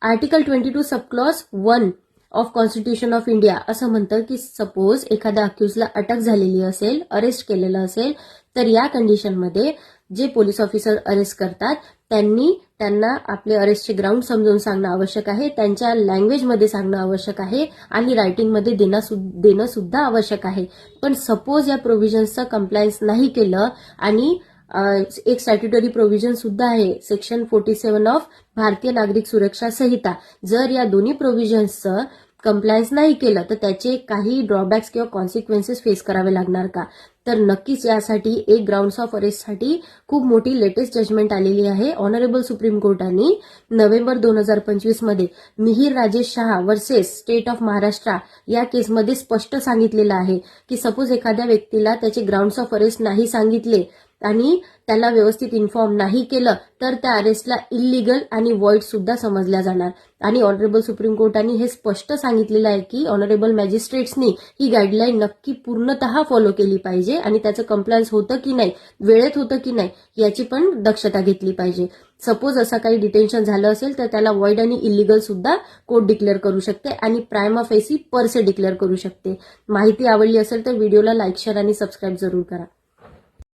Article 22 subclause 1 of constitution of India असं म्हणतं की सपोज एखाद्या अक्युजला अटक झालेली असेल, अरेस्ट केलेलं असेल, तर या कंडिशनमध्ये जे पोलीस ऑफिसर अरेस्ट करतात त्यांना आपले अरेस्टचे ग्राउंड समजून सांगणं आवश्यक आहे, त्यांच्या लँग्वेजमध्ये सांगणं आवश्यक आहे आणि रायटिंगमध्ये देणं सुद्धा आवश्यक आहे. पण सपोज या प्रोव्हिजन्सचं कंप्लायन्स नाही केलं आणि एक स्टॅट्युटरी प्रोव्हिजन सुद्धा आहे सेक्शन 47 ऑफ भारतीय नागरिक सुरक्षा संहिता. जर या दोन्ही प्रोव्हिजन्सचं कंप्लायन्स नाही केलं तर त्याचे काही ड्रॉबॅक्स किंवा कॉन्सिक्वेन्सेस फेस करावे लागणार का? तर नक्कीच यासाठी एक ग्राउंड्स ऑफ अरेस्टसाठी खूप मोठी लेटेस्ट जजमेंट आलेली आहे. ऑनरेबल सुप्रीम कोर्टाने नोव्हेंबर 2025 मध्ये Mihir Rajesh Shah versus state of Maharashtra या केसमध्ये स्पष्ट सांगितलेलं आहे की सपोज एखाद्या व्यक्तीला त्याचे ग्राउंड्स ऑफ अरेस्ट नाही सांगितले आणि त्याला व्यवस्थित इन्फॉर्म नाही केलं तर त्या अरेस्टला इल्लीगल आणि वॉइड सुद्धा समजल्या जाणार. आणि ऑनरेबल सुप्रीम कोर्टाने हे स्पष्ट सांगितलेलं आहे की ऑनरेबल मॅजिस्ट्रेट्सनी ही गाईडलाईन नक्की पूर्णतः फॉलो केली पाहिजे आणि त्याचं कंप्लायन्स होतं की नाही, वेळेत होतं की नाही याची पण दक्षता घेतली पाहिजे. सपोज असं काही डिटेन्शन झालं असेल तर त्याला वॉइड आणि इल्लीगल सुद्धा कोर्ट डिक्लेअर करू शकते आणि प्रायमा फेसी पर से डिक्लेअर करू शकते. माहिती आवडली असेल तर व्हिडिओला लाईक, शेअर आणि सबस्क्राईब जरूर करा.